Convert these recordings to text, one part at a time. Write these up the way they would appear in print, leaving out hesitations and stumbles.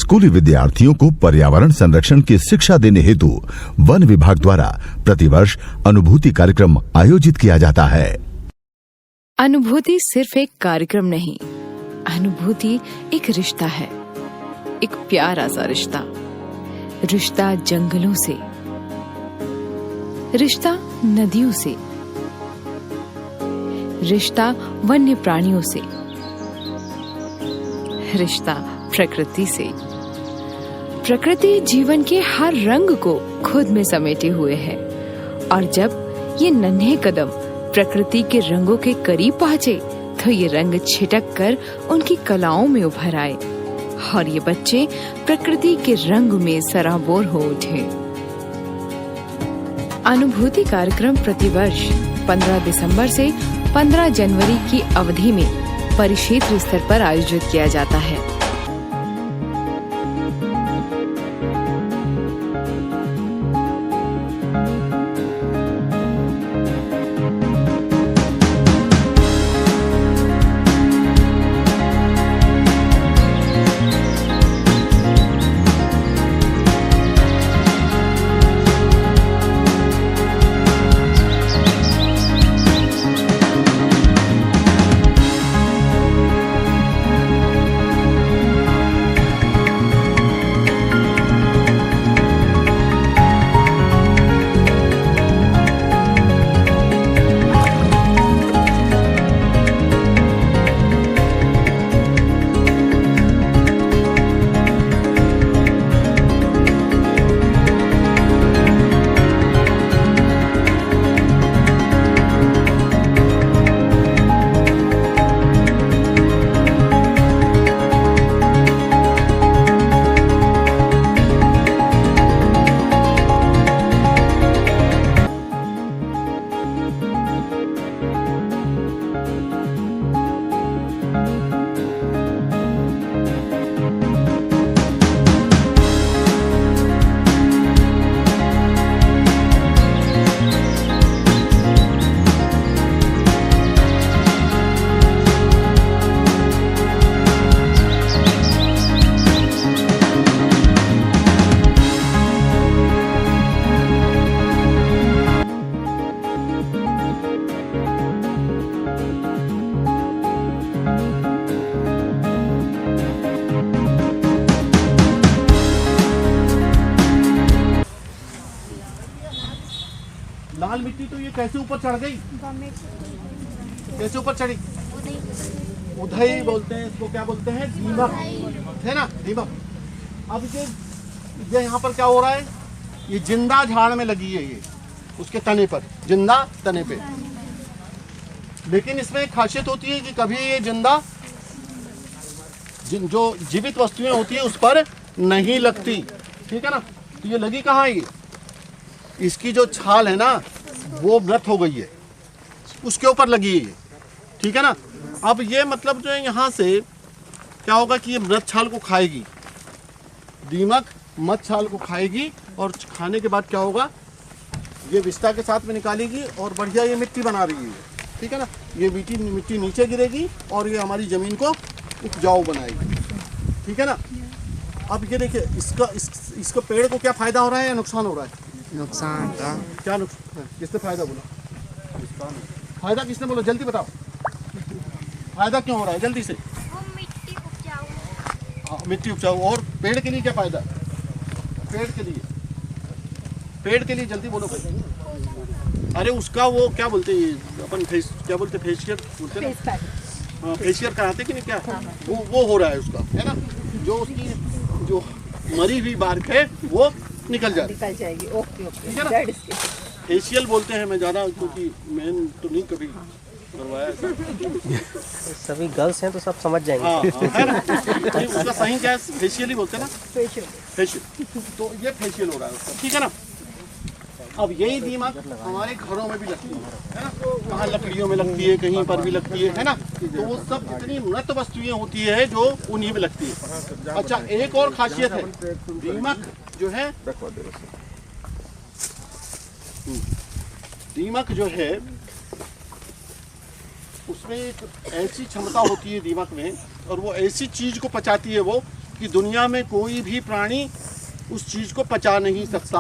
स्कूली विद्यार्थियों को पर्यावरण संरक्षण की शिक्षा देने हेतु वन विभाग द्वारा प्रतिवर्ष अनुभूति कार्यक्रम आयोजित किया जाता है। अनुभूति सिर्फ एक कार्यक्रम नहीं, अनुभूति एक रिश्ता है, एक प्यारा सा रिश्ता। रिश्ता जंगलों से, रिश्ता नदियों से, रिश्ता वन्य प्राणियों से, रिश्ता प्रकृति से। प्रकृति जीवन के हर रंग को खुद में समेटे हुए है और जब ये नन्हे कदम प्रकृति के रंगों के करीब पहुंचे तो ये रंग छिटक कर उनकी कलाओं में उभर आए और ये बच्चे प्रकृति के रंग में सराबोर हो उठे। अनुभूति कार्यक्रम प्रतिवर्ष 15 दिसंबर से 15 जनवरी की अवधि में परिक्षेत्र स्तर पर आयोजित किया जाता है। लाल मिट्टी तो ये कैसे ऊपर चढ़ गई? कैसे ऊपर चढ़ी? उधई बोलते हैं इसको, क्या बोलते हैं? दीमक है ना, दीमक। अब ये यहाँ पर क्या हो रहा है? ये जिंदा झाड़ में लगी है, ये उसके तने पर, जिंदा तने पे। लेकिन इसमें एक खासियत होती है कि कभी ये जिंदा जो जीवित वस्तुएं होती है उस पर नहीं लगती, ठीक है ना। तो ये लगी कहाँ है? इसकी जो छाल है ना वो मृत हो गई है, उसके ऊपर लगी है ये, ठीक है ना। अब ये मतलब जो है यहाँ से क्या होगा कि ये मृत छाल को खाएगी, दीमक मृत छाल को खाएगी और खाने के बाद क्या होगा, ये विस्ता के साथ में निकालेगी और बढ़िया ये मिट्टी बना रही है, ठीक है ना। ये मिट्टी नीचे गिरेगी और ये हमारी ज़मीन को उपजाऊ बनाएगी, ठीक है ना। अब ये देखिए इसको पेड़ को क्या फ़ायदा हो रहा है या नुकसान हो रहा है? नुकसान का। क्या नुकसान? किसने फायदा बोला? फायदा किसने बोला? जल्दी बताओ, फायदा क्यों हो रहा है? जल्दी से। वो मिट्टी उपजाऊ। हाँ, मिट्टी उपजाऊ। और पेड़ के लिए क्या फायदा? पेड़ के लिए जल्दी बोलो भाई। अरे उसका वो क्या बोलते हैं अपन, क्या बोलते, फेशियल बोलते हैं ना। हाँ, फेशियल कराते कि नहीं क्या? वो हो रहा है उसका, है ना। जो उसकी जो मरी हुई बार्क है वो निकल जाएगी। ओके, ठीक है ना। फेशियल बोलते हैं, मैं ज़्यादा क्योंकि मैंने तो नहीं कभी करवाया। सभी गर्ल्स हैं तो सब समझ जाएंगे। हाँ, है ना। उसका सही क्या है? फेशियल ही बोलते हैं ना, फेशियल। तो ये फेशियल हो रहा है उसका, ठीक है ना। अब यही दीमक हमारे घरों में भी लगती है ना। कहाँ लकड़ियों में लगती है, कहीं पर भी लगती है ना। तो वो सब जितनी मृत वस्तुएं होती है जो उन्हीं में लगती है। अच्छा, एक और खासियत है, दीमक जो है, दीमक जो है उसमें एक ऐसी क्षमता होती है दीमक में, और वो ऐसी चीज को पचाती है वो, कि दुनिया में कोई भी प्राणी उस चीज को पचा नहीं सकता।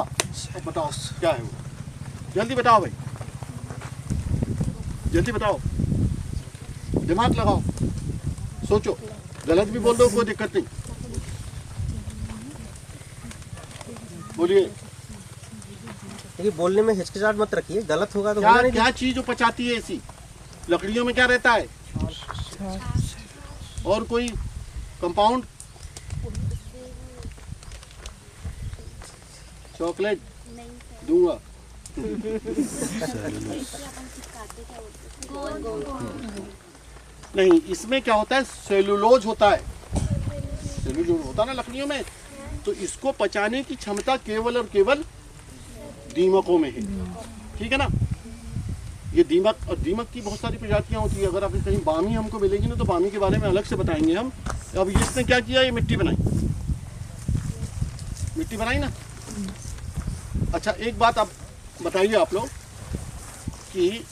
बताओ क्या है वो, जल्दी बताओ भाई, जल्दी बताओ, दिमाग लगाओ, सोचो, गलत भी बोल दो कोई दिक्कत नहीं, बोलिए। देखिए बोलने में हिचकिचाहट मत रखिए, गलत होगा तो क्या होगा नहीं। क्या चीज जो पचाती है ऐसी? लकड़ियों में क्या रहता है? और कोई कंपाउंड? चॉकलेट दूंगा। नहीं, इसमें क्या होता है, सेलुलोज होता है। सेलुलोज होता है ना लकड़ियों में, तो इसको पचाने की क्षमता केवल और केवल दीमकों में है। ठीक है ना। ये दीमक, और दीमक की बहुत सारी प्रजातियां होती है। अगर आप कहीं बामी हमको मिलेगी ना तो बामी के बारे में अलग से बताएंगे हम। अब इसने क्या किया, ये मिट्टी बनाई, मिट्टी बनाई ना। अच्छा एक बात आप बताइए आप लोग कि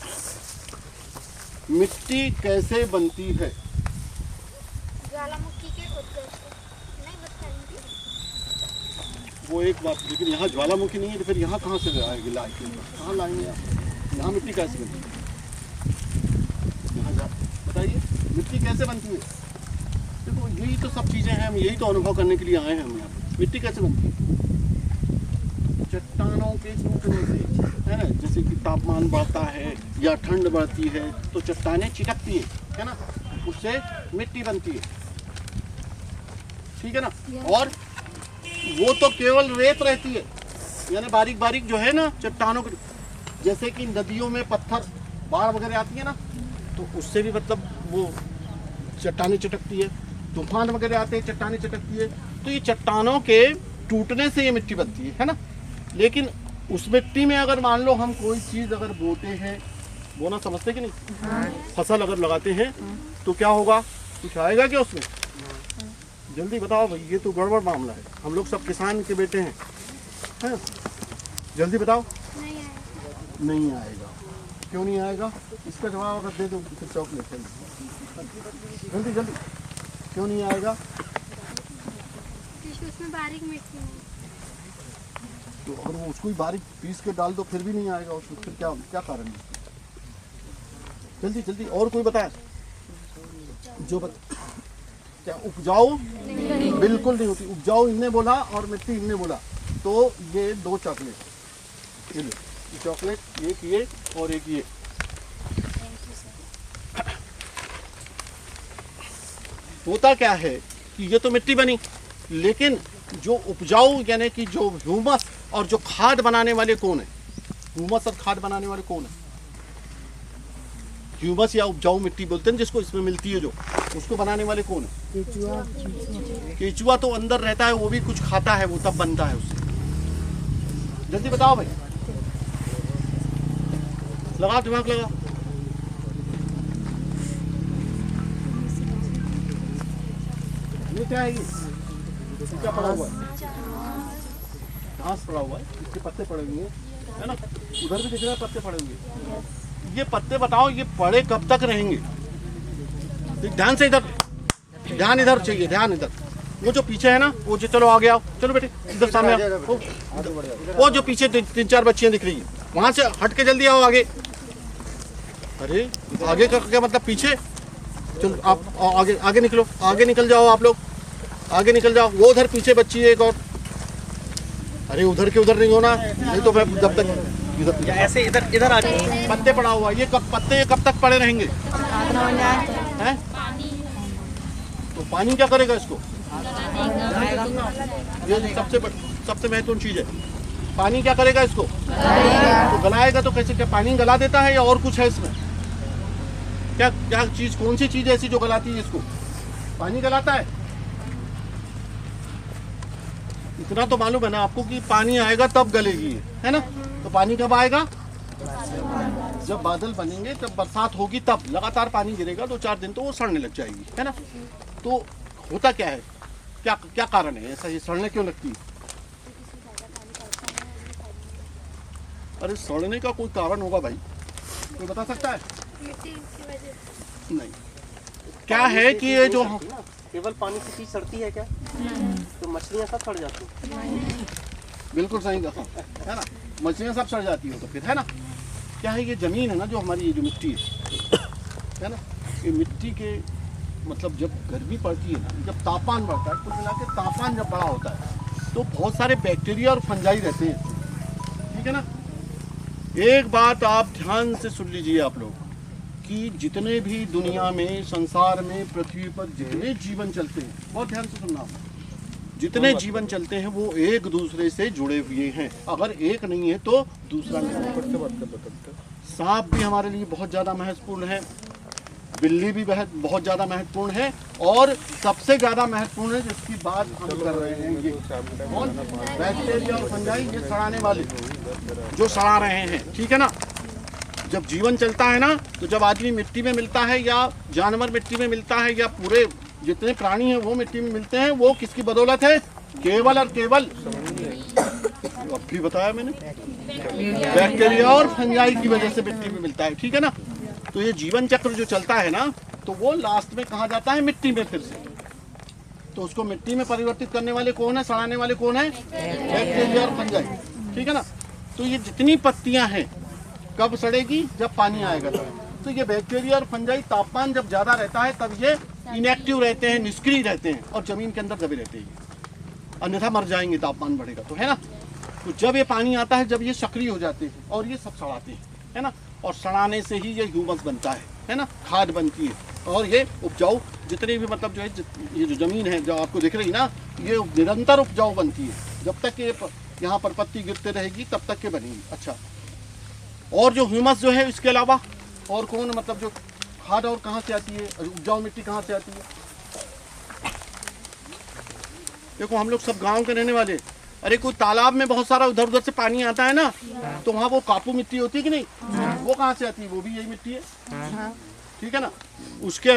मिट्टी कैसे बनती है? ज्वालामुखी के उद्गम से। नहीं बताएंगे। वो एक बात, लेकिन यहाँ ज्वालामुखी नहीं है तो फिर यहाँ कहाँ से आएगी, कहाँ लाएंगे आप? यहाँ मिट्टी कैसे बनती है? यहाँ बताइए मिट्टी कैसे बनती है? देखो यही तो सब चीज़ें हैं, हम यही तो अनुभव करने के लिए आए हैं हम यहाँ। मिट्टी कैसे बनती है? चट्टानों के टूटने से, है ना। जैसे कि तापमान बढ़ता है या ठंड बढ़ती है तो चट्टानें चिटकती है ना, उससे मिट्टी बनती है। ठीक है ना। और वो तो केवल रेत रहती है, यानी बारीक बारीक जो है ना चट्टानों के, जैसे कि नदियों में पत्थर, बाढ़ वगैरह आती है ना, तो उससे भी मतलब वो चट्टानें चटकती है। तूफान वगैरह आते हैं, चट्टानें चटकती है। तो ये चट्टानों के टूटने से ये मिट्टी बनती है ना। लेकिन उस मिट्टी में अगर मान लो हम कोई चीज़ अगर बोते हैं, बोना समझते कि नहीं, फसल अगर लगाते हैं तो क्या होगा, कुछ आएगा क्या उसमें? जल्दी बताओ भाई, ये तो गड़बड़ मामला है। हम लोग सब किसान के बेटे हैं, हैं? जल्दी बताओ। नहीं आएगा। नहीं आएगा। क्यों नहीं आएगा? इसका जवाब अगर दे दो फिर चॉकलेट। जल्दी जल्दी, क्यों नहीं आएगा? क्योंकि उसमें बारीक मिट्टी नहीं। तो अगर वो उसको ही बारीक पीस के डाल दो फिर भी नहीं आएगा उसमें, फिर क्या क्या कारण है? जल्दी जल्दी, और कोई बताए जो क्या उपजाऊ? बिल्कुल नहीं होती। उपजाऊ इनने बोला और मिट्टी इनने बोला, तो ये दो चॉकलेट, ये चॉकलेट, एक ये और एक ये। होता क्या है कि ये तो मिट्टी बनी, लेकिन जो उपजाऊ यानी कि जो ह्यूमस और जो खाद बनाने वाले कौन है? ह्यूमस और खाद बनाने वाले कौन है? ह्यूमस या उपजाऊ मिट्टी बोलते हैं जिसको, इसमें मिलती है जो, उसको बनाने वाले कौन है? केचुआ तो अंदर रहता है, वो भी कुछ खाता है, वो तब बनता है उससे। जल्दी बताओ भाई, लगाओ दिमाग लगाओ। ये क्या है? ये क्या पड़ा हुआ है? घास पड़ा हुआ है, इसके पत्ते पड़े हुए हैं, है ना। उधर भी दिख रहा है पत्ते पड़े हुए। ये पत्ते बताओ ये पड़े कब तक रहेंगे? ध्यान से, इधर ध्यान, इधर चाहिए ध्यान, इधर। वो जो पीछे है ना, वो जो, चलो आगे आओ, चलो बेटे इधर सामने आओ। वो जो पीछे तीन चार बच्चियां दिख रही है, वहां से हट के जल्दी आओ आगे। अरे आगे का क्या मतलब? पीछे चलो आप आगे, आगे निकलो, आगे निकल जाओ आप लोग, आगे निकल जाओ। वो उधर पीछे बच्ची है एक और। अरे उधर के उधर नहीं होना, नहीं तो मैं जब तक इधर ऐसे इधर इधर आ जाइए। पत्ते पड़ा हुआ, ये कब पत्ते कब तक पड़े रहेंगे? हैं? तो पानी क्या करेगा इसको? ये सबसे महत्वपूर्ण चीज है। पानी क्या करेगा इसको? तो गलाएगा। तो कैसे, क्या पानी गला देता है या और कुछ है इसमें? क्या क्या चीज, कौन सी चीज ऐसी जो गलाती है इसको? पानी गलाता है। इतना तो मालूम है ना आपको कि पानी आएगा तब गलेगी, है ना। तो पानी कब आएगा? जब बादल बनेंगे, जब बरसात होगी, तब लगातार पानी गिरेगा 2-4 दिन तो वो सड़ने लग जाएगी, है ना। तो होता क्या है, क्या क्या कारण है ऐसा, ये सड़ने क्यों लगती है? अरे सड़ने का कोई कारण होगा भाई, कोई बता सकता है? मिट्टी की वजह से। नहीं, क्या है कि ये जो केवल पानी की चीज सड़ती है क्या? तो मछलियाँ सब सड़ जाती हैं। बिल्कुल सही कहा है ना, मछलियाँ सब सड़ जाती हैं तो फिर है ना। क्या है ये ज़मीन है ना, जो हमारी ये जो मिट्टी है ना, ये मिट्टी के मतलब जब गर्मी पड़ती है ना, जब तापमान बढ़ता है, कुल मिला के तापमान जब बड़ा होता है तो बहुत सारे बैक्टीरिया और फंजाई रहते हैं, ठीक है ना। एक बात आप ध्यान से सुन लीजिए आप लोग, कि जितने भी दुनिया में, संसार में, पृथ्वी पर जितने जीवन चलते हैं, बहुत ध्यान से सुनना आप, जितने जीवन चलते हैं वो एक दूसरे से जुड़े हुए हैं। अगर एक नहीं है तो दूसरा नहीं है। सांप भी हमारे लिए बहुत ज़्यादा महत्वपूर्ण है, बिल्ली भी बहुत ज़्यादा महत्वपूर्ण है, और सबसे ज़्यादा महत्वपूर्ण है जिसकी बात हम कर रहे हैं, ये कौन? बैक्टीरिया और फंजाई, ये सड़ाने वाले जो सड़ा रहे हैं, ठीक है ना। जब जीवन चलता है ना, तो जब आदमी मिट्टी में मिलता है या जानवर मिट्टी में मिलता है या पूरे जितने प्राणी हैं वो मिट्टी में मिलते हैं, वो किसकी बदौलत है? केवल और केवल, अब भी बताया मैंने, बैक्टीरिया और फंजाई की वजह से मिट्टी में मिलता है, ठीक है ना। तो ये जीवन चक्र जो चलता है ना, तो वो लास्ट में कहा जाता है मिट्टी में फिर से। तो उसको मिट्टी में परिवर्तित करने वाले कौन है, सड़ाने वाले कौन है? बैक्टीरिया और फंजाई, ठीक है ना। तो ये जितनी पत्तियां हैं कब सड़ेगी? जब पानी आएगा तो ये बैक्टीरिया और फंजाई तापमान जब ज्यादा रहता है तब ये इनएक्टिव रहते हैं, निष्क्रिय रहते हैं और जमीन के अंदर दबे रहते हैं, अन्यथा मर जाएंगे, तापमान बढ़ेगा तो, है ना। तो जब ये पानी आता है, जब ये सक्रिय हो जाते हैं और ये सब सड़ाते हैं, है ना, और सड़ाने से ही ये ह्यूमस बनता है ना, खाद बनती है, और ये उपजाऊ जितनी भी मतलब जो है, ये जो जमीन है जो आपको दिख रही ना, ये निरंतर उपजाऊ बनती है। जब तक ये यहाँ पर पत्ती गिरते रहेगी तब तक के बनेगी। अच्छा, और जो ह्यूमस जो है, इसके अलावा और कौन, मतलब जो खाद और कहाँ से आती है, उपजाऊ मिट्टी कहाँ से आती है? देखो हम लोग सब गांव के रहने वाले, अरे कोई तालाब में बहुत सारा उधर उधर से पानी आता है ना, तो वहाँ वो कापू मिट्टी होती है कि नहीं? वो कहाँ से आती है? वो भी यही मिट्टी है, ठीक है ना। उसके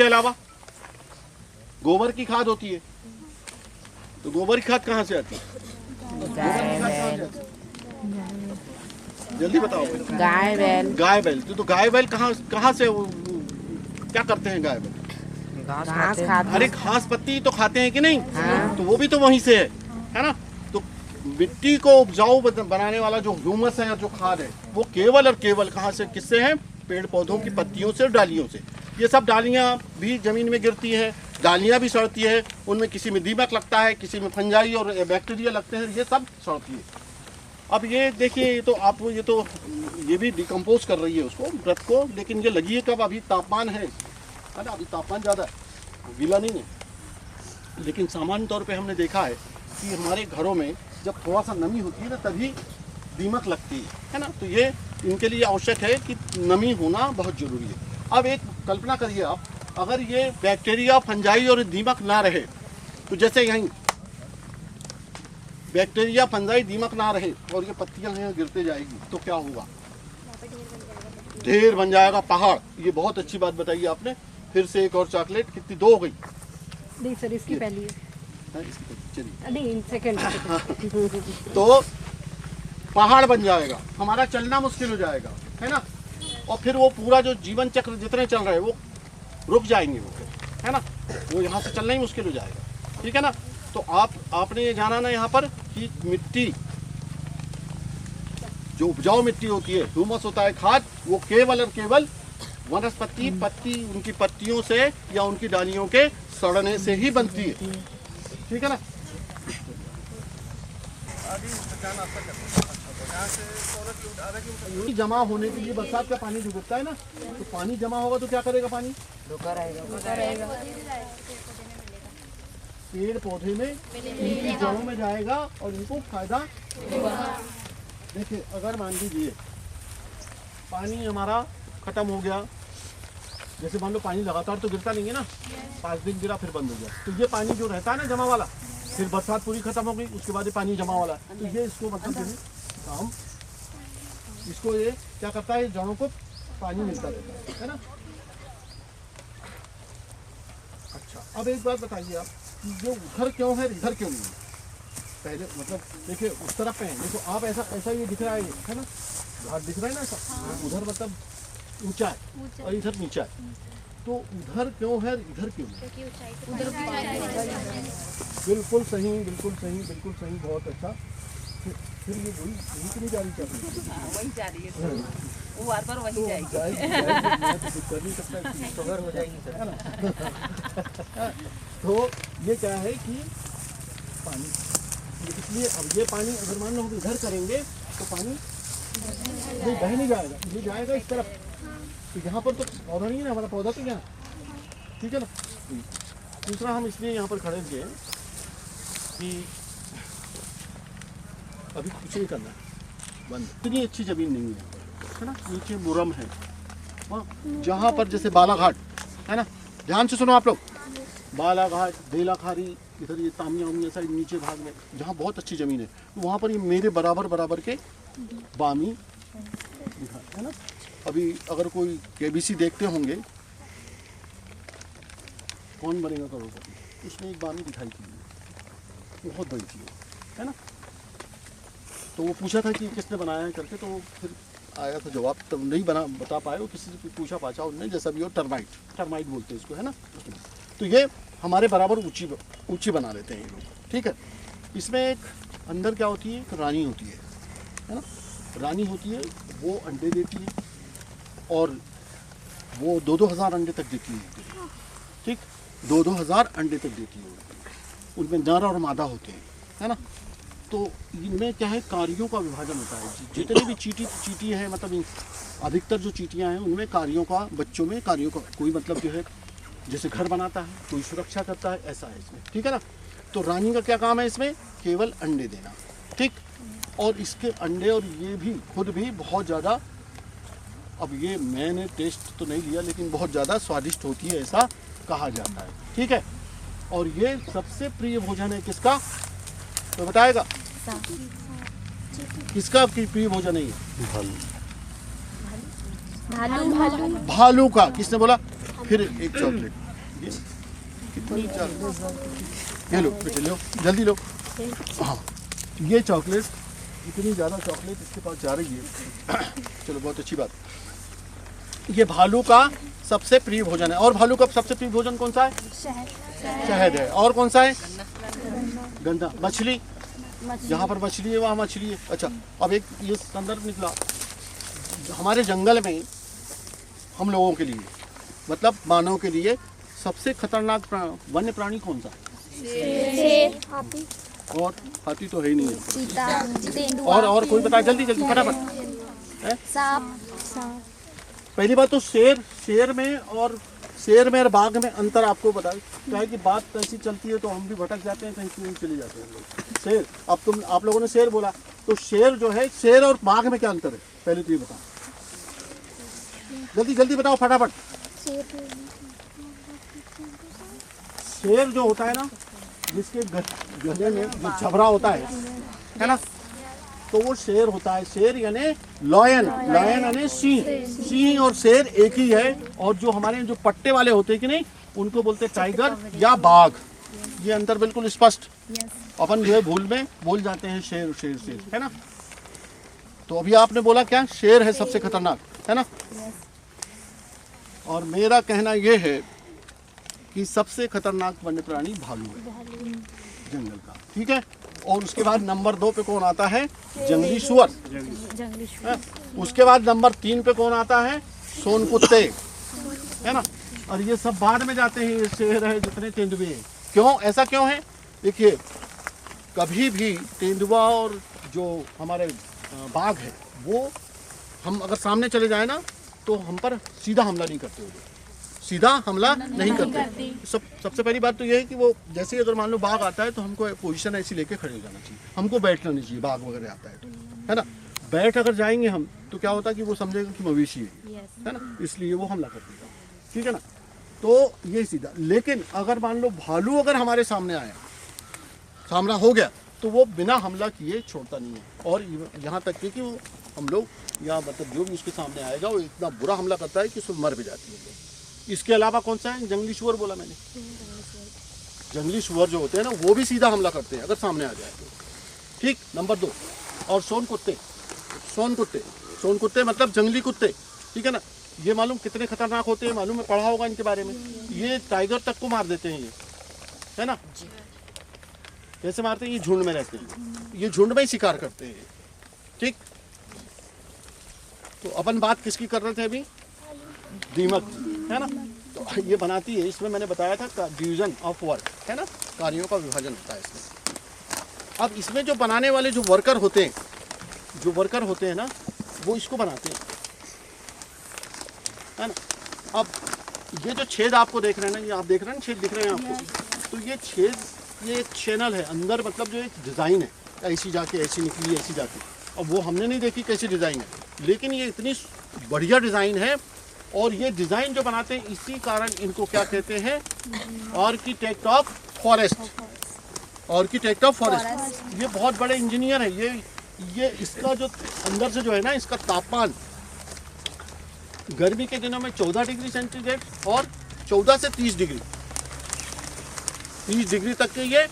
अलावा गोबर की खाद होती है, तो गोबर की खाद कहाँ से आती है? जल्दी बताओ। गाय बैल। तो गाय बैल कहाँ से क्या करते हैं? गाय बैल घास खाते। अरे घास पत्ती तो खाते हैं कि नहीं? तो वो भी तो वहीं से है ना। तो मिट्टी को उपजाऊ बनाने वाला जो ह्यूमस है या जो खाद है, वो केवल और केवल कहाँ से, किससे है? पेड़ पौधों की पत्तियों से, डालियों से। ये सब डालियाँ भी जमीन में गिरती हैं, डालियाँ भी सड़ती है, उनमें किसी में दीमक लगता है, किसी में फंजाई और बैक्टीरिया लगते हैं, ये सब सड़ती है। अब ये देखिए, ये भी डिकम्पोज कर रही है उसको, व्रत को, लेकिन ये लगी है कब? अभी तापमान है ना, अभी तापमान ज़्यादा है, गीला नहीं है। लेकिन सामान्य तौर पे हमने देखा है कि हमारे घरों में जब थोड़ा सा नमी होती है ना, तभी दीमक लगती है ना। तो ये इनके लिए आवश्यक है कि नमी होना बहुत ज़रूरी है। अब एक कल्पना करिए आप, अगर ये बैक्टीरिया, फंजाई और दीमक ना रहे, तो जैसे यहीं बैक्टीरिया, फंजाई, दीमक ना रहे और ये पत्तियां यहाँ गिरते जाएगी, तो क्या होगा? ढेर बन जाएगा, पहाड़। ये बहुत अच्छी बात बताई आपने। फिर से एक और चॉकलेट, कितनी? 2 हो गई। नहीं सर, इसकी पहली है। चलिए, नहीं, सेकंड। तो पहाड़ बन जाएगा, हमारा चलना मुश्किल हो जाएगा, है ना। और फिर वो पूरा जो जीवन चक्र जितने चल रहे हैं वो रुक जाएंगे, वो फिर, है ना, वो यहाँ से चलना ही मुश्किल हो जाएगा, ठीक है ना। तो आपने ये जाना ना यहाँ पर कि मिट्टी जो उपजाऊ मिट्टी होती है, ह्यूमस होता है, खाद, वो केवल और केवल वनस्पति पत्ती, उनकी पत्तियों से या उनकी डालियों के सड़ने से ही बनती है, ठीक है ना। जमा होने के लिए बरसात का पानी जो गिरता है ना, तो पानी जमा होगा तो क्या करेगा? पानी रुका रहेगा। पेड़ पौधे में, इनकी जड़ों में जाएगा और इनको फायदा। देखिए, अगर मान लीजिए पानी हमारा खत्म हो गया, जैसे मान लो पानी लगातार तो गिरता नहीं है ना, 5 दिन गिरा फिर बंद हो गया, तो ये पानी जो रहता है ना जमा वाला, फिर बरसात पूरी खत्म हो गई, उसके बाद ये पानी जमा वाला, तो ये इसको मतलब काम, इसको ये क्या करता है? जड़ों को पानी मिलता रहता है ना। अच्छा, अब एक बात बताइए आप, जो उधर क्यों है, इधर क्यों नहीं है? पहले मतलब देखिए, उस तरफ पे है, देखो आप, ऐसा ये दिख रहा है ना, घाट दिख रहा है ना, उधर मतलब ऊंचा है और इधर नीचा है, तो उधर क्यों है इधर क्यों है? क्योंकि ऊंचाई बिल्कुल सही, बिल्कुल सही, बिल्कुल सही, बहुत अच्छा। फिर ये वही नहीं जा रही क्या? वही जा रही है, वो बार बार वही जाएगी। जाएगी, मैं तो कुछ कर नहीं सकता, शुगर हो जाएगी सर, है ना? तो ये क्या है कि पानी, इसलिए अब ये पानी अगर मान लो हम इधर करेंगे तो पानी नहीं बह नहीं जाएगा, ये जाएगा इस तरफ। तो यहाँ पर तो पौधा नहीं है ना, हमारा पौधा तो यहाँ, ठीक है ना। दूसरा हम इसलिए यहाँ पर खड़े थे कि अभी कुछ नहीं करना है, बंद। इतनी अच्छी ज़मीन नहीं है ना, नीचे मुरम है, जहाँ पर जैसे बालाघाट है ना, ध्यान से सुनो आप लोग, बालाघाट, बेलाखारी, इधर ये तामिया उमिया साइड नीचे भाग में जहाँ बहुत अच्छी ज़मीन है, तो वहाँ पर ये मेरे बराबर बराबर के बामी है ना। अभी अगर कोई केबीसी देखते होंगे, कौन बनेगा करोड़पति, उसमें एक बामी दिखाई थी, बहुत बड़ी थी है ना। तो वो पूछा था कि किसने बनाया है करके, तो फिर आया था जवाब, तब नहीं बता पाए, वो किसी से पूछा पाछा उनने, जैसा भी हो, टर्माइट बोलते हैं इसको, है ना। तो ये हमारे बराबर ऊंची बना लेते हैं ये लोग, ठीक है। इसमें एक अंदर क्या होती है, एक रानी होती है ना, रानी होती है, वो अंडे देती है और वो 2-2 हज़ार अंडे तक देती है, ठीक, 2-2 हज़ार अंडे तक देती है। उनमें नर और मादा होते हैं, है ना। तो इनमें क्या है, कार्यों का विभाजन होता है। जितने भी चीटी है, मतलब अधिकतर जो चीटियाँ हैं उनमें कार्यों का, बच्चों में कार्यों का, कोई मतलब जो है जैसे घर बनाता है, कोई सुरक्षा करता है, ऐसा है इसमें, ठीक है ना। तो रानी का क्या काम है इसमें, केवल अंडे देना, ठीक। और इसके अंडे और ये भी खुद भी बहुत ज़्यादा, अब ये मैंने टेस्ट तो नहीं लिया लेकिन बहुत ज़्यादा स्वादिष्ट होती है, ऐसा कहा जाता है, ठीक है। और ये सबसे प्रिय भोजन है किसका, तो बताएगा किसका प्रिय भोजन है ये? भालू का। किसने बोला? फिर एक चॉकलेट, ये कितनी चॉकलेट, ये लो बेटे, लो जल्दी लो। हाँ, ये चॉकलेट, इतनी ज़्यादा चॉकलेट इसके पास जा रही है, चलो बहुत अच्छी बात। ये भालू का सबसे प्रिय भोजन है। और भालू का सबसे प्रिय भोजन कौन सा है? शहद है। और कौन सा है? गंदा। मछली, जहाँ पर मछली है वहाँ मछली है। अच्छा, अब एक ये संदर्भ निकला हमारे जंगल में, हम लोगों के लिए, मतलब मानव के लिए सबसे खतरनाक वन्य प्राणी कौन सा? शेर, हाथी, और हाथी तो है ही नहीं है। चीता, तेंदुआ, और कोई बताए जल्दी जल्दी फटाफट। सांप। पहली बात तो शेर में और बाघ में अंतर आपको बताए, क्या है कि बात ऐसी चलती है तो हम भी भटक जाते हैं, कहीं चले जाते हैं लोग। शेर, अब आप लोगों ने शेर बोला, तो शेर जो है, शेर और बाघ में क्या अंतर है पहले तो ये बताओ, जल्दी जल्दी बताओ फटाफट। शेर जो होता है ना, जिसके गले में जो छबरा होता है ना, तो वो शेर होता है। शेर यानी लॉयन यानी सिंह और शेर एक ही है। और जो हमारे जो पट्टे वाले होते हैं कि नहीं, उनको बोलते हैं टाइगर या बाघ। ये अंतर बिल्कुल स्पष्ट। अपन जो है भूल में बोल जाते हैं शेर, है ना। तो अभी आपने बोला क्या? शेर है सबसे खतरनाक, है ना। और मेरा कहना यह है कि सबसे खतरनाक वन्य प्राणी भालू है जंगल का, ठीक है। और उसके बाद नंबर 2 पे कौन आता है? जंगली सुअर। उसके बाद नंबर 3 पे कौन आता है? सोन कुत्ते, है ना। और ये सब बाद में जाते हैं, ये शेर है, जितने तेंदुए हैं। क्यों, ऐसा क्यों है? देखिए, कभी भी तेंदुआ और जो हमारे बाघ है, वो हम अगर सामने चले जाए ना, तो हम पर सीधा हमला नहीं करते, सीधा हमला नहीं करते। सबसे पहली बात तो ये है कि वो जैसे अगर मान लो बाघ आता है तो हमको पोजीशन ऐसी लेके खड़े हो जाना चाहिए, हमको बैठना नहीं चाहिए। बाघ वगैरह आता है तो, है ना। बैठ अगर जाएंगे हम तो क्या होता है कि वो समझेगा कि मवेशी है ना, इसलिए वो हमला कर देगा, ठीक है ना। तो ये सीधा। लेकिन अगर मान लो भालू अगर हमारे सामने आया, सामना हो गया, तो वो बिना हमला किए छोड़ता नहीं है। और यहाँ तक कि वो हम लोग या मतलब जो भी उसके सामने आएगा, वो इतना बुरा हमला करता है कि उसको मर भी जाती है। इसके अलावा कौन सा है? जंगली सुअर बोला मैंने। जंगली सुअर जो होते हैं ना, वो भी सीधा हमला करते हैं अगर सामने आ जाए तो, ठीक। नंबर 2। और सोन कुत्ते मतलब जंगली कुत्ते, ठीक है ना। ये मालूम कितने खतरनाक होते हैं, मालूम है, पढ़ा होगा इनके बारे में। ये टाइगर तक को मार देते हैं, ये है ना, कैसे मारते हैं, ये झुंड में रहते हैं, ये झुंड में ही शिकार करते हैं। ठीक, तो अपन बात किसकी कर रहे थे अभी, दीमक, है ना। तो ये बनाती है, इसमें मैंने बताया था डिवीजन ऑफ वर्क, है ना, कार्यों का विभाजन होता है इसमें। अब इसमें जो बनाने वाले जो वर्कर होते हैं ना, वो इसको बनाते हैं, है ना। अब ये जो छेद आपको देख रहे हैं ना, ये आप देख रहे हैं ना, छेद दिख रहे हैं आपको, तो ये छेद, ये एक चैनल है अंदर, मतलब जो एक डिज़ाइन है, ऐसी जाके ऐसी निकली, ऐसी जाके। अब वो हमने नहीं देखी कैसी डिज़ाइन है, लेकिन ये इतनी बढ़िया डिज़ाइन है, और ये डिज़ाइन जो बनाते हैं, इसी कारण इनको क्या कहते हैं, architect of forest. Architect of forest, ये बहुत बड़े इंजीनियर है। ये इसका जो अंदर से जो है ना, इसका तापमान गर्मी के दिनों में 14 डिग्री सेंटीग्रेड और 14 से 30 डिग्री तक के ये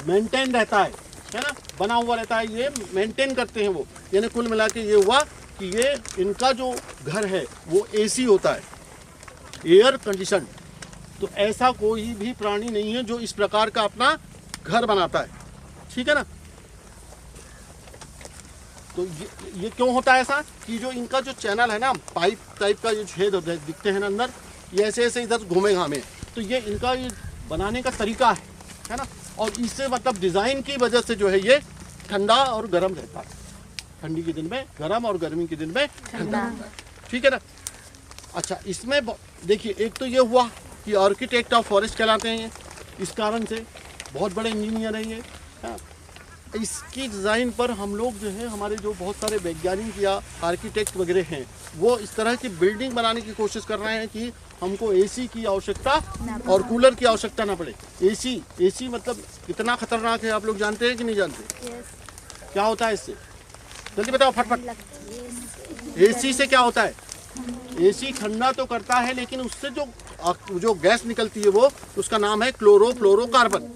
मेंटेन रहता है ना, बना हुआ रहता है, ये मेंटेन करते हैं वो। यानी कुल मिला के ये हुआ कि ये इनका जो घर है वो एसी होता है, एयर कंडीशन। तो ऐसा कोई भी प्राणी नहीं है जो इस प्रकार का अपना घर बनाता है, ठीक है ना। तो ये क्यों होता है ऐसा, कि जो इनका जो चैनल है ना, पाइप टाइप का जो छेद दिखते हैं ना अंदर, ये ऐसे ऐसे इधर घूमे घामे, तो ये इनका ये बनाने का तरीका है ना। और इससे मतलब डिज़ाइन की वजह से जो है ये ठंडा और गर्म रहता है, ठंडी के दिन में गर्म और गर्मी के दिन में ठंडा, ठीक है ना। अच्छा, इसमें देखिए, एक तो ये हुआ कि आर्किटेक्ट ऑफ फॉरेस्ट कहलाते हैं ये, इस कारण से बहुत बड़े इंजीनियर हैं ये, हाँ। इसकी डिज़ाइन पर हम लोग जो है, हमारे जो बहुत सारे वैज्ञानिक या आर्किटेक्ट वगैरह हैं, वो इस तरह की बिल्डिंग बनाने की कोशिश कर रहे हैं कि हमको एसी की आवश्यकता और कूलर की आवश्यकता ना पड़े। एसी मतलब कितना खतरनाक है, आप लोग जानते हैं कि नहीं जानते? क्या होता है इससे, जल्दी बताओ फटफट। एसी से क्या होता है? एसी ठंडा तो करता है, लेकिन उससे जो गैस निकलती है वो, उसका नाम है क्लोरोफ्लोरोकार्बन।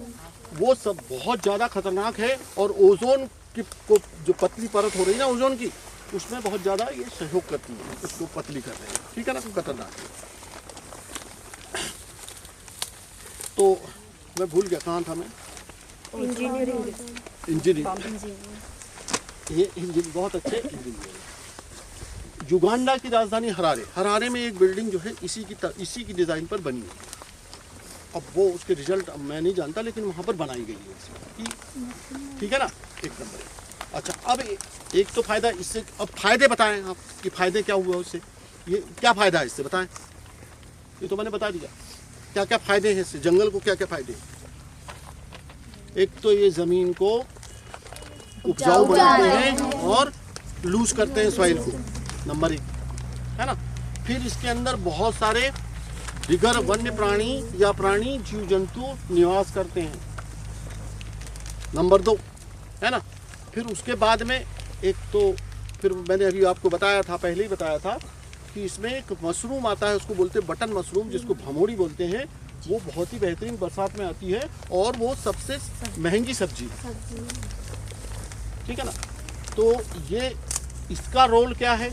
वो सब बहुत ज़्यादा खतरनाक है, और ओजोन की को जो पतली परत हो रही है ना ओजोन की, उसमें बहुत ज़्यादा ये सहयोग करती है, उसको पतली कर रहे हैं, ठीक है ना, खतरनाक है। तो मैं भूल गया कहाँ था मैं, इंजीनियरिंग। ये इंजीनियर बहुत अच्छे इंजीनियर। युगांडा की राजधानी हरारे में एक बिल्डिंग जो है इसी की डिज़ाइन पर बनी है। अब वो उसके रिजल्ट मैं नहीं जानता, लेकिन वहाँ पर बनाई गई है, ठीक है ना, एक नंबर। अच्छा, अब एक तो फायदा इससे, अब फायदे बताएं आप कि फायदे क्या हुआ उससे, ये क्या फायदा है इससे बताएं। ये तो मैंने बता दिया क्या क्या फायदे हैं इससे, जंगल को क्या क्या फायदे। एक तो ये ज़मीन को उपजाऊ बनाते हैं और लूज करते हैं सॉइल को, नंबर 1, है ना। फिर इसके अंदर बहुत सारे दिगर वन्य प्राणी या प्राणी जीव जंतु निवास करते हैं, नंबर 2, है ना। फिर उसके बाद में एक तो फिर मैंने अभी आपको बताया था, पहले ही बताया था कि इसमें एक मशरूम आता है, उसको बोलते हैं बटन मशरूम, जिसको भमोड़ी बोलते हैं। वो बहुत ही बेहतरीन बरसात में आती है, और वो सबसे महंगी सब्जी, ठीक है ना। तो ये इसका रोल क्या है,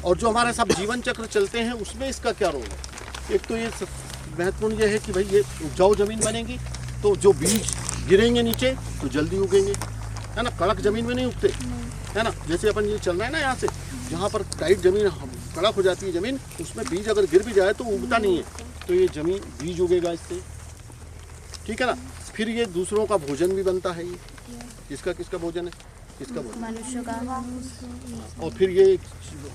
और जो हमारे सब जीवन चक्र चलते हैं उसमें इसका क्या रोल है। एक तो ये महत्वपूर्ण ये है कि भाई ये उपजाऊ ज़मीन बनेगी, तो जो बीज गिरेंगे नीचे तो जल्दी उगेंगे, है ना, कड़क ज़मीन में नहीं उगते, है ना। जैसे अपन ये चल रहा है ना, यहाँ से जहाँ पर टाइट ज़मीन कड़क हो जाती है ज़मीन, उसमें बीज अगर गिर भी जाए तो उगता नहीं है, तो ये ज़मीन बीज उगेगा इससे, ठीक है ना। फिर ये दूसरों का भोजन भी बनता है, ये किसका भोजन है, किसका भोजन, मनुष्य का। और फिर ये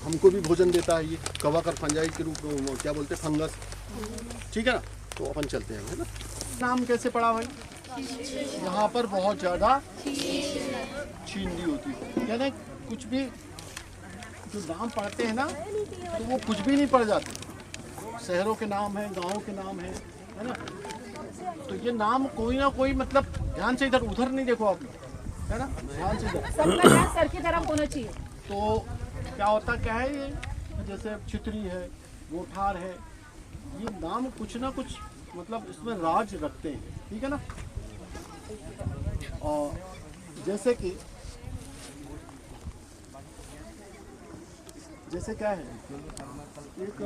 हमको भी भोजन देता है, ये कवाकर फंजाई के रूप में, क्या बोलते हैं, फंगस, ठीक है ना। तो अपन चलते हैं, है ना। नाम कैसे पड़ा भाई, यहाँ पर बहुत ज़्यादा छींदी होती है, यानी कुछ भी जो नाम पढ़ते हैं ना, तो वो कुछ भी नहीं पढ़ जाते। शहरों के नाम है, गाँव के नाम है ना। तो ये नाम कोई ना कोई, मतलब ध्यान से इधर उधर नहीं देखो आप लोग, है ना, ध्यान से सबका ध्यान सर की तरफ होना चाहिए। तो क्या होता क्या है, ये जैसे छितरी है, गोठार है, ये नाम कुछ ना कुछ मतलब इसमें राज रखते हैं, ठीक है ना। और जैसे कि जैसे क्या है, एक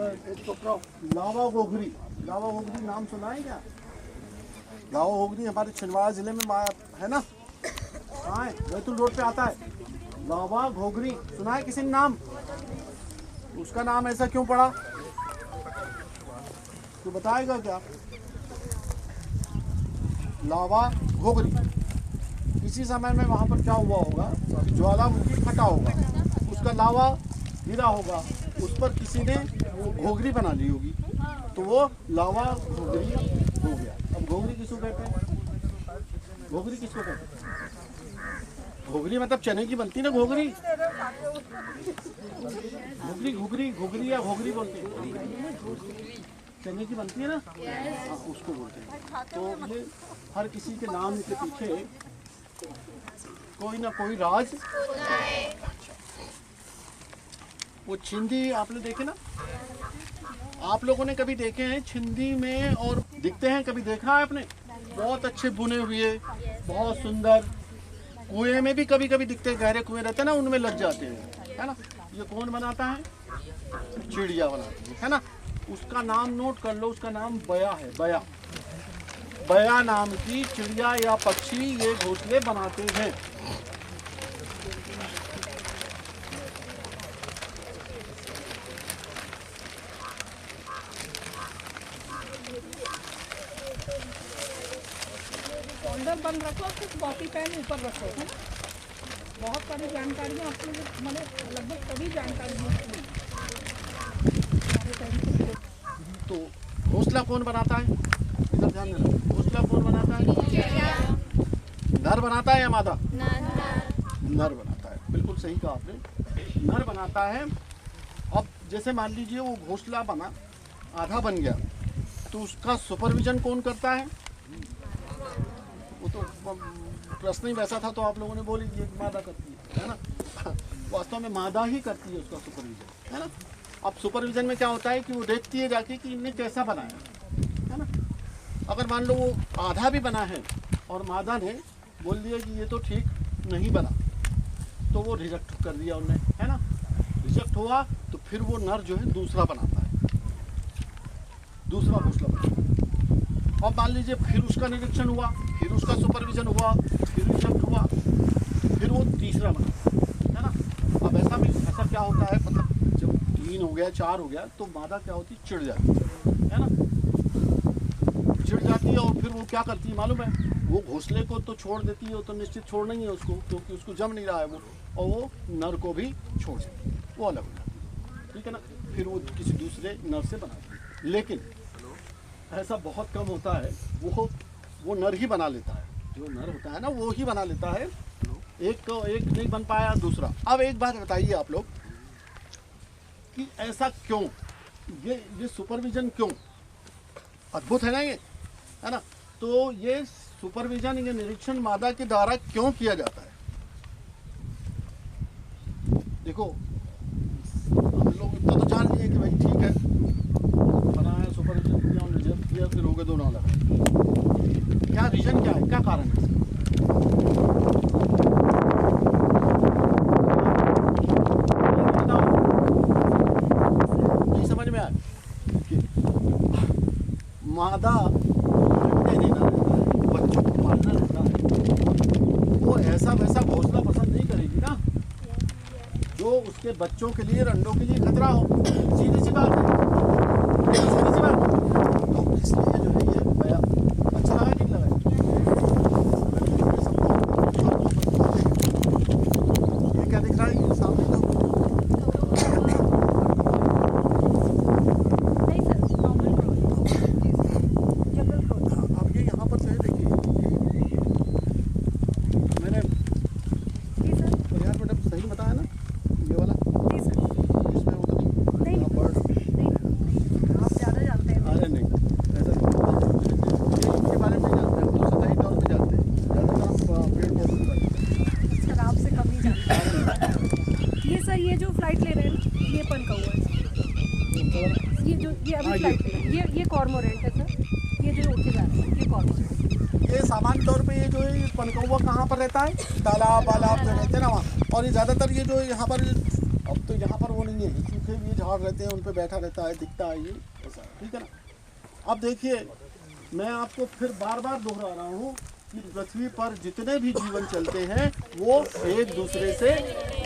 तो लावा घोघरी। लावा घोघरी नाम सुना है क्या? लावा घोघरी हमारे छिंदवाड़ा जिले में है ना, कहाँ है? बैतूल रोड पे आता है। लावा घोघरी सुना है किसी ने नाम? उसका नाम ऐसा क्यों पड़ा, तो बताएगा क्या? लावा घोघरी, किसी समय में वहाँ पर क्या हुआ होगा, ज्वालामुखी फटा होगा, उसका लावा गिरा होगा, उस पर किसी ने वो घोघरी बना ली होगी, तो वो लावा घोघरी हो गया। अब घोघरी किसको कहते हैं? घोघरी किसको कहते हैं? घोघरी मतलब चने की बनती ना घोघरी। घोघरी घोघरी घोघरी या घोघरी बोलते हैं, चने की बनती है ना, हाँ, उसको बोलते हैं। तो ये हर किसी के नाम के पीछे कोई ना कोई राज। वो छिंदी आपने देखे ना, आप लोगों ने कभी देखे हैं छिंदी में और दिखते हैं, कभी देखा है आपने? बहुत अच्छे बुने हुए, बहुत सुंदर। कुएं में भी कभी कभी दिखते हैं, गहरे कुएं रहते हैं ना, उनमें लग जाते हैं, है ना। ये कौन बनाता है? चिड़िया बनाती है ना। उसका नाम नोट कर लो, उसका नाम बया है। बया, बया नाम की चिड़िया या पक्षी ये घोंसले बनाते हैं। फोल्डर बंद रखो, कुछ कॉपी पेन ऊपर रखो, है ना। बहुत सारी जानकारियाँ आपको मतलब लगभग सभी जानकारी। तो घोंसला कौन बनाता है? इधर ध्यान देना। घोंसला कौन बनाता है? नर बनाता है या मादा? नर बनाता है। बिल्कुल सही कहा आपने, नर बनाता है। अब जैसे मान लीजिए वो घोंसला बना, आधा बन गया, तो उसका सुपरविजन कौन करता है? वो तो प्रश्न ही वैसा था, तो आप लोगों ने बोली कि मादा करती है ना। वास्तव में मादा ही करती है उसका सुपरविजन, है ना। अब सुपरविजन में क्या होता है कि वो देखती है जाके कि इनने कैसा बनाया, है ना। अगर मान लो वो आधा भी बना है और मादा ने बोल दिया कि ये तो ठीक नहीं बना, तो वो रिजेक्ट कर दिया उनने, है ना। रिजेक्ट हुआ तो फिर वो नर जो है दूसरा बनाता है, दूसरा घोंसला बनाता है। अब मान लीजिए फिर उसका निरीक्षण हुआ, फिर उसका सुपरविजन हुआ, फिर रिजेक्ट हुआ, फिर वो तीसरा बनाता है ना। अब ऐसा क्या होता है, मतलब जब 3 हो गया 4 हो गया तो मादा क्या होती है? चिढ़ जाती है ना। चिढ़ जाती है और फिर वो क्या करती है मालूम है? वो घोंसले को तो छोड़ देती है, तो निश्चित छोड़ना ही है उसको, क्योंकि उसको जम नहीं रहा है वो, और वो नर को भी छोड़ देती है, वो अलग हो जाती है, ठीक है ना। फिर वो किसी दूसरे नर से बनाती है। लेकिन ऐसा बहुत कम होता है, वो नर ही बना लेता है। जो नर होता है ना वो ही बना लेता है, एक नहीं बन पाया दूसरा। अब एक बात बताइए आप लोग कि ऐसा क्यों, ये सुपरविजन क्यों? अद्भुत है ना ये, है ना। तो ये सुपरविजन, ये निरीक्षण मादा के द्वारा क्यों किया जाता है? देखो हम लोग इतना तो जान लिए कि भाई ठीक है, बनाया, सुपरविजन किया और रिजेक्ट किया, फिर हो गए दोनों अलग। क्या रीजन क्या है, क्या कारण है? नहीं समझ में आया कि मादा अंडे देना रहता है, बच्चों को पालना रहता है, वो ऐसा वैसा घोंसला पसंद नहीं करेगी ना जो उसके बच्चों के लिए, अंडों के लिए खतरा हो। सीधी सी बात है, सीधी सी बात। तो इसलिए जो है ये बया अच्छा लगा, नहीं लगा? ये क्या दिख रहा है? ये सामने तो अब ये यहाँ पर से देखिए, मैंने यार मैडम सही बताया ना, ये वाला इसमें वो नहीं बर्ड, आप ज़्यादा जानते हैं। अरे नहीं, ऐसा इनके बारे में नहीं जानते हैं, तो सतही तौर पे जानते हैं, ज़्यादातर हम पेड़ पौधों के बारे में। सर आपसे कम ही जानते हैं। ये सर ये जो फ्लाइट ले रहे हैं ये पनका हुआ है, ये अभी फ्लाइट ले रहे हैं, ये कॉर्मोरेंट है सर, ये जो उठ के जा रहा है ये कॉर्मोरेंट। ये सामान्य तौर पे ये जो है पनकौवा कहाँ पर रहता है? तालाब वालाब जो रहते हैं ना वहाँ। और ये ज़्यादातर ये जो यहाँ पर अब तो यहाँ पर वो नहीं है, सूखे हुए झाड़ रहते हैं, उन पर बैठा रहता है, दिखता है ये ऐसा, ठीक है ना। अब देखिए, मैं आपको फिर बार बार दोहरा रहा हूँ कि पृथ्वी पर जितने भी जीवन चलते हैं वो एक दूसरे से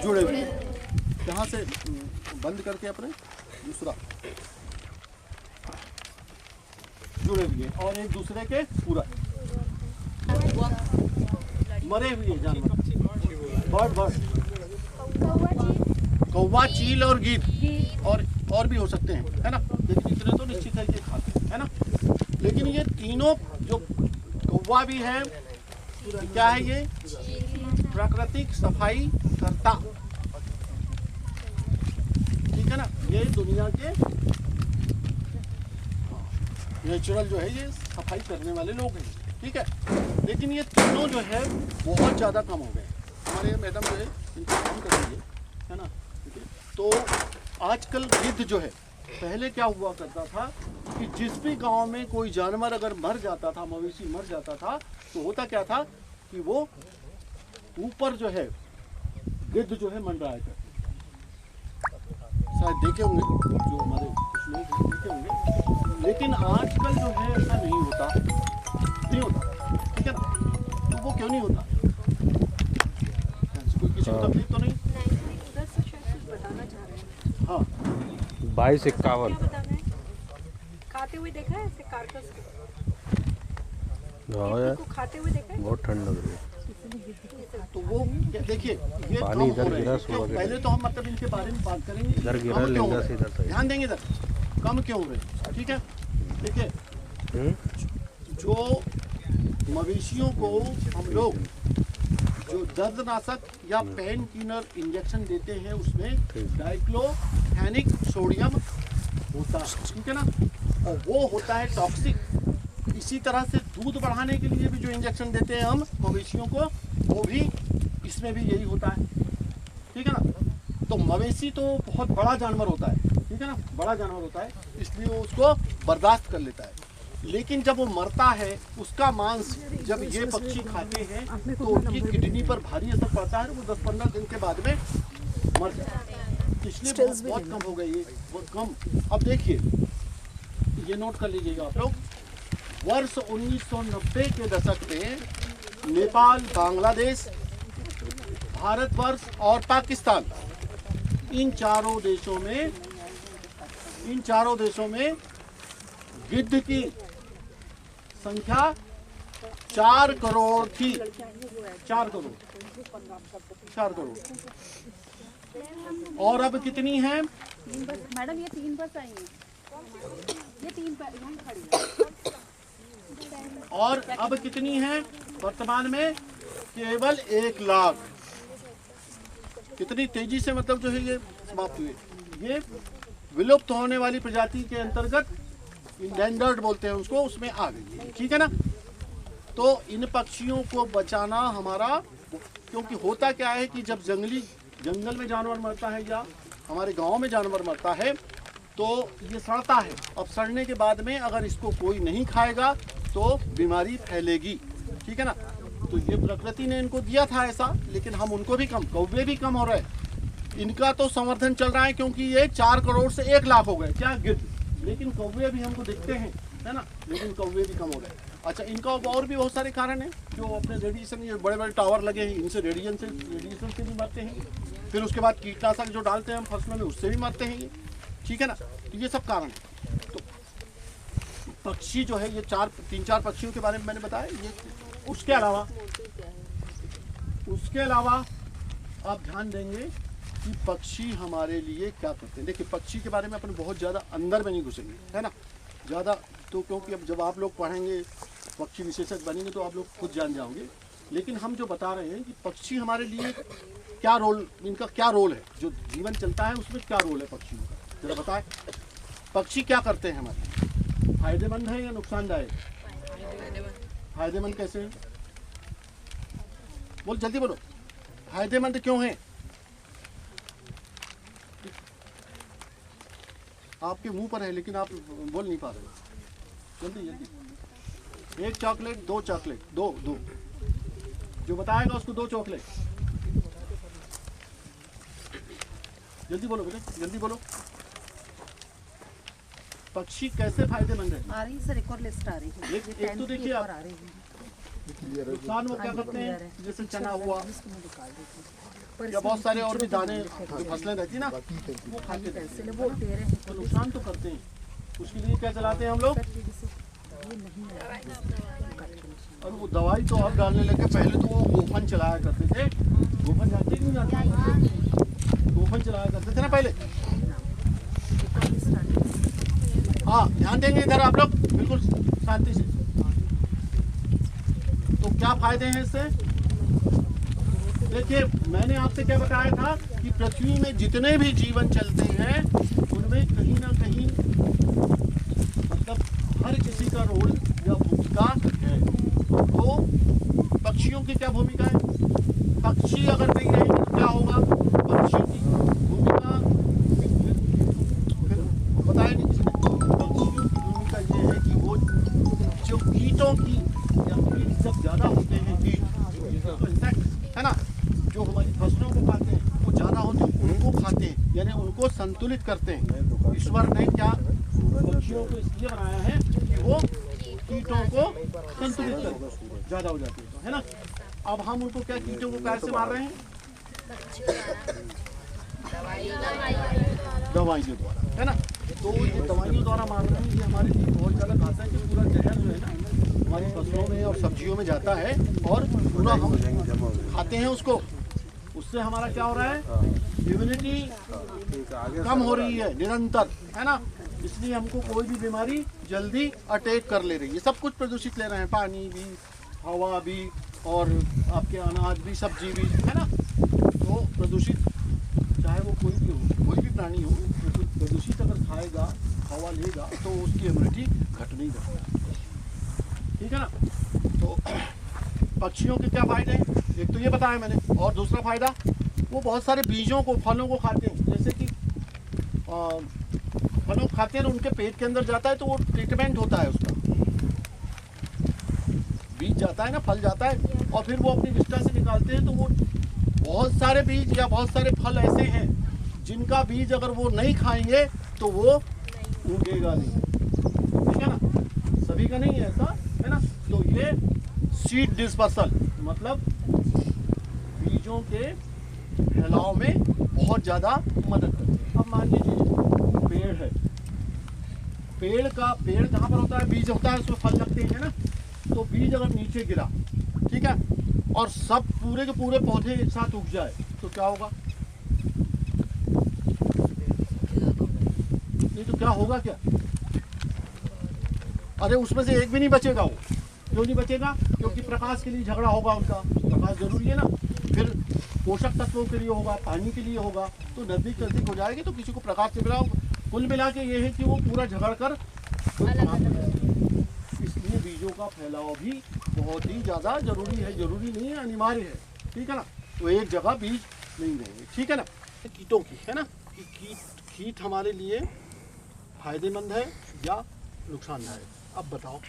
जुड़े हुए हैं। यहाँ से बंद करके अपने दूसरा जुड़े हुए और एक दूसरे के पूरा मरे हुए जानवर, बर्ड, कौवा, चील और गीद और भी हो सकते हैं, है ना। लेकिन इतने तो निश्चित है कि खाते हैं, है ना। लेकिन ये तीनों, जो कौवा भी है, क्या है ये? प्राकृतिक सफाई करता, ठीक है ना। ये दुनिया के नेचुरल जो है ये सफाई करने वाले लोग हैं, ठीक है। लेकिन ये तीनों जो है बहुत ज़्यादा कम हो गए। हमारे मैडम जो है इनको कम कर दीजिए, है ना। तो आजकल गिद्ध जो है, पहले क्या हुआ करता था कि जिस भी गांव में कोई जानवर अगर मर जाता था, मवेशी मर जाता था, तो होता क्या था कि वो ऊपर जो है गिद्ध जो है मंडराया करते, शायद देखे होंगे जो हमारे कुछ लोग देखे होंगे। लेकिन आजकल जो है ऐसा नहीं होता, ठीक है ना। तो वो क्यों नहीं होता? कोई किसी को तकलीफ तो नहीं? हाँ, 2251 खाते हुए देखा है ऐसे कार्कस हाँ यार, को खाते हुए देखा है? बहुत ठंड लग रही है। तो वो देखिए ये पानी कम हो इधर रहे गिरा हैं। सुबह क्यों? के पहले तो हम मतलब इनके बारे में बात करेंगे, इधर गिरा, कम क्यों हो लिंगा रहे से हैं? इधर सही। ध्यान देंगे इधर, कम क्यों हो रहे हैं, ठीक है। देखिए, जो मवेशियों को हम लोग जो दर्दनाशक या पेन किलर इंजेक्शन देते हैं, उसमें डाइक्लोफेनिक सोडियम होता है, ठीक है ना। और वो होता है टॉक्सिक। इसी तरह से दूध बढ़ाने के लिए भी जो इंजेक्शन देते हैं हम मवेशियों को, वो भी इसमें भी यही होता है, ठीक है ना। तो मवेशी तो बहुत बड़ा जानवर होता है, ठीक है ना, बड़ा जानवर होता है, इसलिए वो उसको बर्दाश्त कर लेता है। लेकिन जब वो मरता है, उसका मांस जब ये पक्षी खाते हैं तो उनकी किडनी पर भारी असर पड़ता है, वो 10-15 दिन के बाद में मर जाता है। इसलिए बहुत कम हो गई है, बहुत कम। अब देखिए, ये नोट कर लीजिएगा आप लोग, वर्ष 1990 के दशक में नेपाल, बांग्लादेश, भारतवर्ष और पाकिस्तान, इन चारों देशों में गिद्ध की संख्या 4 करोड़ थी। 4 करोड़। और अब कितनी है? मैडम ये 3 बस आई है, ये 3 यहाँ खड़ी है। और अब कितनी है वर्तमान में? केवल 1 लाख। कितनी तेजी से मतलब जो है ये समाप्त हुए। ये विलुप्त होने वाली प्रजाति के अंतर्गत इंडेंजर्ड बोलते हैं उसको, उसमें आ गई, ठीक है ना। तो इन पक्षियों को बचाना हमारा, क्योंकि होता क्या है कि जब जंगल में जानवर मरता है या हमारे गांव में जानवर मरता है तो ये सड़ता है। अब सड़ने के बाद में अगर इसको कोई नहीं खाएगा तो बीमारी फैलेगी, ठीक है ना। तो ये प्रकृति ने इनको दिया था ऐसा, लेकिन हम उनको भी कम, कौवे भी कम हो रहे हैं। इनका तो संवर्धन चल रहा है क्योंकि ये 4 करोड़ से 1 लाख हो गए, क्या गिद्ध। लेकिन कौवे भी हमको दिखते हैं, है ना, लेकिन कौवे भी कम हो गए। अच्छा, इनका और भी बहुत सारे कारण हैं, जो अपने रेडिएशन, ये बड़े बड़े टावर लगे हैं, इनसे रेडिएशन से भी मरते हैं। फिर उसके बाद कीटनाशक जो डालते हैं हम फसलों में, उससे भी मरते हैं ये, ठीक है ना। तो ये सब कारण है। तो पक्षी जो है, ये 3-4 पक्षियों के बारे में मैंने बताया। ये उसके अलावा आप ध्यान देंगे कि पक्षी हमारे लिए क्या करते हैं। देखिए, पक्षी के बारे में अपन बहुत ज़्यादा अंदर में नहीं घुसेंगे, है ना, ज़्यादा तो, क्योंकि अब जब आप लोग पढ़ेंगे, पक्षी विशेषज्ञ बनेंगे, तो आप लोग खुद जान जाओगे। लेकिन हम जो बता रहे हैं कि पक्षी हमारे लिए क्या रोल, इनका क्या रोल है, जो जीवन चलता है उसमें क्या रोल है पक्षियों का, जरा बताएं। पक्षी क्या करते हैं हमारे? फायदेमंद है या नुकसानदायक? फायदेमंद कैसे? बोल, जल्दी बोलो, फायदेमंद क्यों है? आपके मुंह पर है लेकिन आप बोल नहीं पा रहे हो, जल्दी जल्दी। 1 चॉकलेट, 2 चॉकलेट, 2 जो बताएगा उसको 2 चॉकलेट। जल्दी बोलो बेटे, जल्दी बोलो। पक्षी कैसे फायदेमंद है? आ रही है सर, एक और लिस्ट आ रही है। एक तो देखिए आप, आ रही है। नुकसान वो क्या करते हैं, जैसे चना हुआ पर या बहुत सारे और भी दाने फसलें रहती है ना, वो खाते हैं, इसलिए वो दे रहे हैं। तो नुकसान तो करते हैं। उसके लिए क्या चलाते हैं हम लोग, और वो दवाई तो अब डालने लगे। पहले तो वो गोफन चलाया करते थे। गोफन जानते कि नहीं जानते? गोफन चलाया करते थे ना पहले। हाँ, ध्यान देंगे इधर आप लोग, बिल्कुल शांति से। तो क्या फायदे हैं इससे? देखिए, मैंने आपसे क्या बताया था कि पृथ्वी में जितने भी जीवन चलते हैं उनमें कहीं ना कहीं मतलब हर किसी का रोल या भूमिका है। तो पक्षियों की क्या भूमिका है? पक्षी अगर नहीं रहेंगे तो क्या होगा? पक्षी की भूमिका बताया नहीं किसी ने। पक्षियों की भूमिका ये है कि वो जो कीटों की या कीट जब ज्यादा होते हैं, कीट इंसेक्ट है ना, जो हमारी फसलों को खाते हैं, वो ज्यादा होते हैं, उनको खाते हैं, यानी उनको संतुलित करते हैं। ईश्वर ने क्या पक्षियों को इसलिए बनाया है कि वो कीटों को संतुलित करें, ज्यादा हो जाते हैं, है ना। अब हम उनको क्या, कीटों को कैसे मार रहे हैं? दवाई के द्वारा, है ना। तो ये दवाइयों द्वारा मार रहे हैं, ये हमारे लिए बहुत ज़्यादा घातक है। पूरा जहर जो है ना हमारी फसलों में और सब्जियों में जाता है और पूरा हम खाते हैं उसको। उससे हमारा क्या हो रहा है, इम्यूनिटी कम हो रही है निरंतर, है ना। इसलिए हमको कोई भी बीमारी जल्दी अटैक कर ले रही है। सब कुछ प्रदूषित ले रहे हैं, पानी भी, हवा भी, और आपके अनाज भी, सब्जी भी, है ना। तो प्रदूषित चाहे वो कोई भी हो, कोई भी प्राणी हो, तो प्रदूषित अगर खाएगा, हवा लेगा, तो उसकी इम्यूनिटी घट नहीं जाती, ठीक है ना। तो पक्षियों के क्या फायदे हैं? एक तो ये बताया मैंने, और दूसरा फायदा वो बहुत सारे बीजों को, फलों को खाते हैं। जैसे कि फलों खाते हैं, उनके पेट के अंदर जाता है तो वो ट्रीटमेंट होता है उसका। बीज जाता है ना, फल जाता है, और फिर वो अपनी विष्ठा से निकालते हैं। तो वो बहुत सारे बीज या बहुत सारे फल ऐसे हैं जिनका बीज अगर वो नहीं खाएंगे तो वो उगेगा नहीं, ठीक है ना। सभी का नहीं है ऐसा, है ना। तो ये सीड डिस्पर्सल मतलब बीजों के फैलाव में बहुत ज़्यादा मदद करती है। अब मान लीजिए पेड़ है, पेड़ कहाँ पर होता है? बीज होता है, उसमें फल लगते हैं ना। तो बीज अगर नीचे गिरा, ठीक है, और सब पूरे के पूरे पौधे एक साथ उग जाए तो क्या होगा? नहीं तो क्या होगा क्या? अरे उसमें से एक भी नहीं बचेगा। वो क्यों नहीं बचेगा? क्योंकि प्रकाश के लिए झगड़ा होगा उनका, प्रकाश जरूरी है ना। फिर पोषक तत्वों के लिए होगा, पानी के लिए होगा, तो नजदीक हो जाएगी तो किसी को प्रकाश से मिला। कुल मिला के ये है कि वो पूरा झगड़ कर, इसलिए बीजों का फैलाव भी बहुत ही ज़्यादा जरूरी है। जरूरी नहीं है, अनिवार्य है, ठीक है ना। तो एक जगह बीज नहीं रहेंगे, ठीक है ना। कीटों की, है ना, कि कीट हमारे लिए फायदेमंद है या नुकसानदायक? अब बताओ।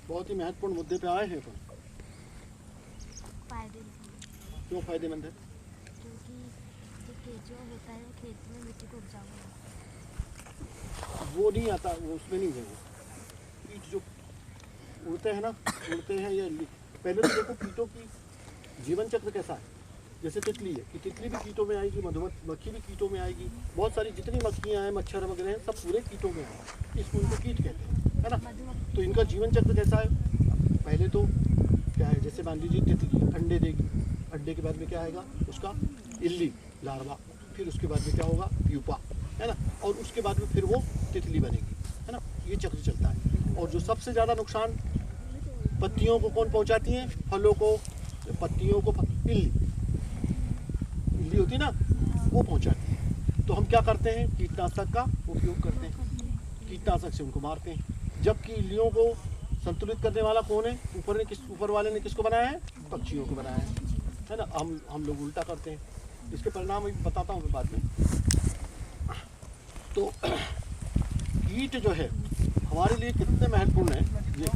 बहुत ही महत्वपूर्ण मुद्दे पे आए हैं अपन। फायदेमंद, क्यों फायदेमंद है? क्योंकि जो केंचुआ होता है खेत में मिट्टी को उपजाऊ बनाता है। वो नहीं आता, वो उसमें नहीं है। वो कीट जो उड़ते हैं ना, उड़ते हैं ये। पहले तो देखो कीटों की जीवन चक्र कैसा है। जैसे तितली है, कि तितली भी कीटों में आएगी, मक्खी भी कीटों में आएगी, बहुत सारी जितनी मक्खियाँ हैं, मच्छर वगैरह हैं, सब पूरे कीटों में हैं। इसको इनको कीट कहते हैं, है ना। तो इनका जीवन चक्र कैसा है? पहले तो क्या है, जैसे मान लीजिए तितली अंडे देगी, अंडे के बाद में क्या आएगा उसका? इल्ली, लार्वा, फिर उसके बाद में क्या होगा? प्यूपा, है ना। और उसके बाद में फिर वो तितली बनेगी, है ना। ये चक्र चलता है। और जो सबसे ज़्यादा नुकसान पत्तियों को कौन पहुंचाती हैं? फलों को, पत्तियों को इल्ली होती ना, वो पहुंचाती है। तो हम क्या करते हैं? कीटनाशक का उपयोग करते हैं, कीटनाशक से उनको मारते हैं। जबकि इल्लियों को संतुलित करने वाला कौन है? ऊपर वाले ने किसको बनाया है? पक्षियों को बनाया है ना। हम लोग उल्टा करते हैं। इसके परिणाम मैं बताता हूँ बाद में। तो कीट जो है हमारे लिए कितने महत्वपूर्ण है, ये